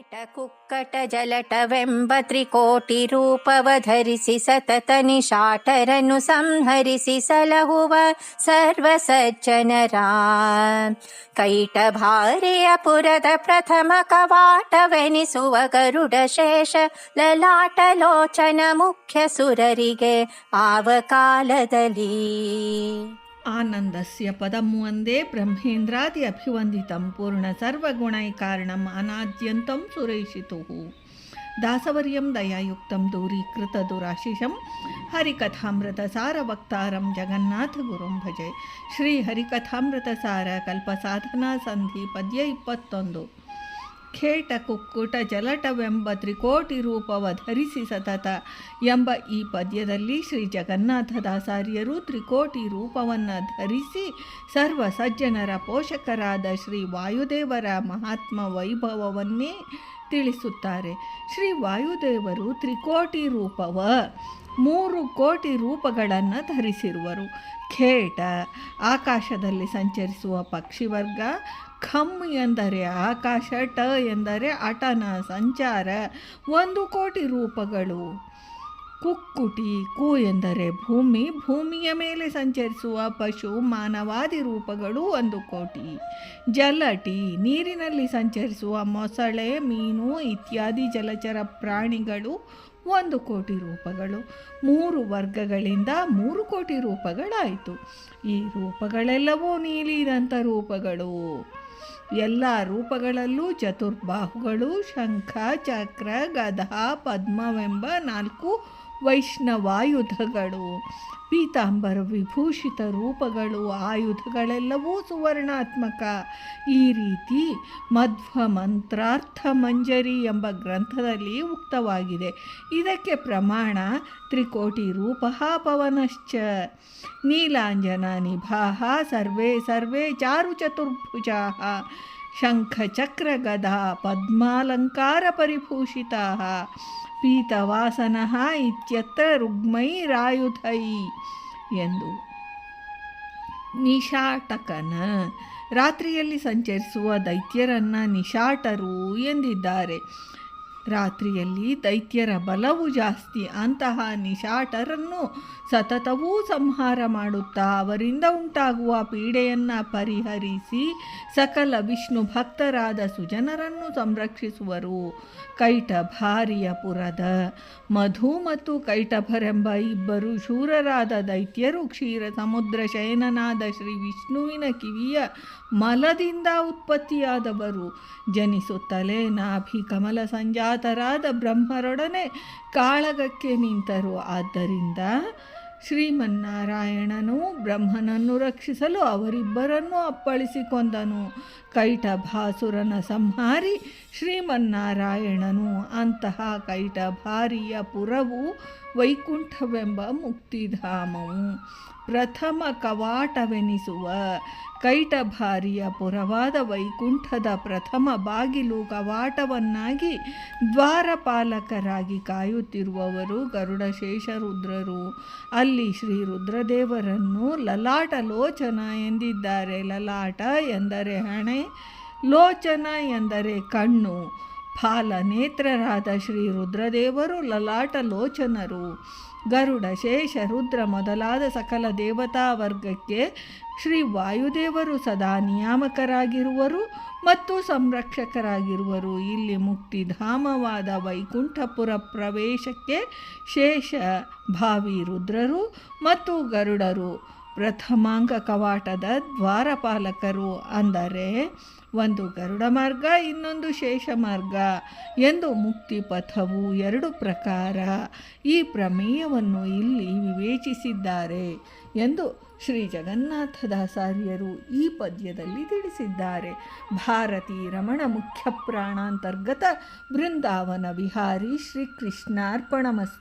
ಕೈಟ ಕುಕ್ಕಟ ಜಲಟವೆಂಬ ತ್ರಿಕೋಟಿ ರೂಪವಧರಿಸಿ ಸತತ ನಿಶಾಟರನ್ನು ಸಂಹರಿಸಿ ಸಲಹುವ ಸರ್ವ ಸಜ್ಜನರ ಕೈಟ ಭಾರೆಯ ಪುರದ ಪ್ರಥಮ ಕವಾಟವೆನಿಸುವ ಗರುಡ ಶೇಷ ಲಲಾಟ ಲೋಚನ ಮುಖ್ಯ ಸುರರಿಗೆ ಆವ ಕಾಲದಲ್ಲಿ ಆನಂದಸ್ಯ ಪದಂ ವಂದೇ ಬ್ರಹ್ಮೇಂದ್ರಾದಿ ಅಭಿವಂದಿತಂ ಪೂರ್ಣ ಸರ್ವಗುಣೈಕಾರಣಂ ಅನಾದ್ಯಂತಂ ಸುರೇಶಿತುಃ ದಾಸವರ್ಯಂ ದಯಾಯುಕ್ತಂ ದೂರೀಕೃತ ದುರಾಶಿಷಂ ಹರಿಕಥಾಮೃತ ಸಾರ ವಕ್ತಾರಂ ಜಗನ್ನಾಥ ಗುರುಂ ಭಜೆ. ಶ್ರೀ ಹರಿಕಥಾಮೃತ ಸಾರ ಕಲ್ಪಸಾಧನಾ ಸಂಧಿ ಪದ್ಯ 21. ಖೇಟ ಕುಕ್ಕುಟ ಜಲಟವೆಂಬ ತ್ರಿಕೋಟಿ ರೂಪವ ಧರಿಸಿ ಸತತ ಎಂಬ ಈ ಪದ್ಯದಲ್ಲಿ ಶ್ರೀ ಜಗನ್ನಾಥದಾಸಾರ್ಯರು ತ್ರಿಕೋಟಿ ರೂಪವನ್ನು ಧರಿಸಿ ಸರ್ವ ಸಜ್ಜನರ ಪೋಷಕರಾದ ಶ್ರೀ ವಾಯುದೇವರ ಮಹಾತ್ಮ ವೈಭವವನ್ನೇ ತಿಳಿಸುತ್ತಾರೆ. ಶ್ರೀ ವಾಯುದೇವರು ತ್ರಿಕೋಟಿ ರೂಪವ 3 ಕೋಟಿ ರೂಪಗಳನ್ನು ಧರಿಸಿರುವರು. ಖೇಟ ಆಕಾಶದಲ್ಲಿ ಸಂಚರಿಸುವ ಪಕ್ಷಿವರ್ಗ, ಖಮ್ ಎಂದರೆ ಆಕಾಶ, ಟ ಎಂದರೆ ಅಟನ ಸಂಚಾರ 1 ಕೋಟಿ ರೂಪಗಳು. ಕುಕ್ಕುಟಿ ಕು ಎಂದರೆ ಭೂಮಿ, ಭೂಮಿಯ ಮೇಲೆ ಸಂಚರಿಸುವ ಪಶು ಮಾನವಾದಿ ರೂಪಗಳು 1 ಕೋಟಿ. ಜಲಟಿ ನೀರಿನಲ್ಲಿ ಸಂಚರಿಸುವ ಮೊಸಳೆ, ಮೀನು ಇತ್ಯಾದಿ ಜಲಚರ ಪ್ರಾಣಿಗಳು 1 ಕೋಟಿ ರೂಪಗಳು. 3 ವರ್ಗಗಳಿಂದ 3 ಕೋಟಿ ರೂಪಗಳಾಯಿತು. ಈ ರೂಪಗಳೆಲ್ಲವೂ ನೀಲಿದಂಥ ರೂಪಗಳು. ಎಲ್ಲ ರೂಪಗಳಲ್ಲೂ ಚತುರ್ಬಾಹುಗಳು, ಶಂಖ, ಚಕ್ರ, ಗದಾ, ಪದ್ಮವೆಂಬ 4 ವೈಷ್ಣವಾಯುಧಗಳು. ಪೀತಾಂಬರ ವಿಭೂಷಿತ ರೂಪಗಳು. ಆಯುಧಗಳೆಲ್ಲವೂ ಸುವರ್ಣಾತ್ಮಕ. ಈ ರೀತಿ ಮಧ್ವ ಮಂತ್ರಾರ್ಥ ಮಂಜರಿ ಎಂಬ ಗ್ರಂಥದಲ್ಲಿ ಉಕ್ತವಾಗಿದೆ. ಇದಕ್ಕೆ ಪ್ರಮಾಣ ತ್ರಿಕೋಟಿ ರೂಪ ಪವನಶ್ಚ ನೀಲಾಂಜನ ನಿಭಾಃ ಸರ್ವೇ ಸರ್ವೇ ಚಾರು ಚತುರ್ಭುಜಾಃ ಶಂಖಚಕ್ರ ಗದಾ ಪದ್ಮಾಲಂಕಾರ ಪರಿಭೂಷಿತಾಃ ಪೀತವಾಸನಃ ಇತ್ಯತ್ರ ರುಗ್ಮೈರಾಯುಧೈ ಎಂದು. ನಿಶಾಟಕನ ರಾತ್ರಿಯಲ್ಲಿ ಸಂಚರಿಸುವ ದೈತ್ಯರನ್ನು ನಿಶಾಟರು ಎಂದಿದ್ದಾರೆ. ರಾತ್ರಿಯಲ್ಲಿ ದೈತ್ಯರ ಬಲವು ಜಾಸ್ತಿ. ಅಂತಹ ನಿಶಾಟರನ್ನು ಸತತವೂ ಸಂಹಾರ ಮಾಡುತ್ತಾ ಅವರಿಂದ ಉಂಟಾಗುವ ಪೀಡೆಯನ್ನು ಪರಿಹರಿಸಿ ಸಕಲ ವಿಷ್ಣು ಭಕ್ತರಾದ ಸುಜನರನ್ನು ಸಂರಕ್ಷಿಸುವರು. ಕೈಟಭಾರಿಯಪುರದ ಮಧು ಮತ್ತು ಕೈಟಭರೆಂಬ 2 ಶೂರರಾದ ದೈತ್ಯರು ಕ್ಷೀರ ಸಮುದ್ರ ಶಯನನಾದ ಶ್ರೀ ವಿಷ್ಣುವಿನ ಕಿವಿಯ ಮಲದಿಂದ ಉತ್ಪತ್ತಿಯಾದವರು. ಜನಿಸುತ್ತಲೇ ನಾಭಿ ಕಮಲ ಸಂಜಾತರಾದ ಬ್ರಹ್ಮರೊಡನೆ ಕಾಳಗಕ್ಕೆ ನಿಂತರು. ಆದ್ದರಿಂದ ಶ್ರೀಮನ್ನಾರಾಯಣನು ಬ್ರಹ್ಮನನ್ನು ರಕ್ಷಿಸಲು ಅವರಿಬ್ಬರನ್ನು ಅಪ್ಪಳಿಸಿ ಕೊಂದನು. ಕೈಟಭಾಸುರನ ಸಂಹಾರಿ ಶ್ರೀಮನ್ನಾರಾಯಣನು. ಅಂತಹ ಕೈಟಭಾರಿಯ ಪುರವು ವೈಕುಂಠವೆಂಬ ಮುಕ್ತಿಧಾಮವು. ಪ್ರಥಮ ಕವಾಟವೆನಿಸುವ ಕೈಟಭಾರಿಯ ಪುರವಾದ ವೈಕುಂಠದ ಪ್ರಥಮ ಬಾಗಿಲು ಕವಾಟವನ್ನಾಗಿ ದ್ವಾರಪಾಲಕರಾಗಿ ಕಾಯುತ್ತಿರುವವರು ಗರುಡಶೇಷರುದ್ರರು. ಅಲ್ಲಿ ಶ್ರೀ ರುದ್ರದೇವರನ್ನು ಲಲಾಟ ಲೋಚನ ಎಂದಿದ್ದಾರೆ. ಲಲಾಟ ಎಂದರೆ ಹಣೆ, ಲೋಚನ ಎಂದರೆ ಕಣ್ಣು. ಫಾಲನೇತ್ರರಾದ ಶ್ರೀ ರುದ್ರದೇವರು ಲಲಾಟ ಲೋಚನರು. ಗರುಡ ಶೇಷ ರುದ್ರ ಮೊದಲಾದ ಸಕಲ ದೇವತಾ ವರ್ಗಕ್ಕೆ ಶ್ರೀ ವಾಯುದೇವರು ಸದಾ ನಿಯಾಮಕರಾಗಿರುವರು ಮತ್ತು ಸಂರಕ್ಷಕರಾಗಿರುವರು. ಇಲ್ಲಿ ಮುಕ್ತಿಧಾಮವಾದ ವೈಕುಂಠಪುರ ಪ್ರವೇಶಕ್ಕೆ ಶೇಷ ಭಾವಿ ರುದ್ರರು ಮತ್ತು ಗರುಡರು ಪ್ರಥಮಾಂಗ ಕವಾಟದ ದ್ವಾರಪಾಲಕರು. ಅಂದರೆ ಒಂದು ಗರುಡ ಮಾರ್ಗ, ಇನ್ನೊಂದು ಶೇಷ ಮಾರ್ಗ ಎಂದು ಮುಕ್ತಿ ಪಥವು 2 ಪ್ರಕಾರ. ಈ ಪ್ರಮೇಯವನ್ನು ಇಲ್ಲಿ ವಿವೇಚಿಸಿದ್ದಾರೆ ಎಂದು ಶ್ರೀ ಜಗನ್ನಾಥದಾಸಾರ್ಯರು ಈ ಪದ್ಯದಲ್ಲಿ ತಿಳಿಸಿದ್ದಾರೆ. ಭಾರತೀ ರಮಣ ಮುಖ್ಯ ಪ್ರಾಣಾಂತರ್ಗತ ಬೃಂದಾವನ ವಿಹಾರಿ ಶ್ರೀಕೃಷ್ಣಾರ್ಪಣಮಸ್ತು.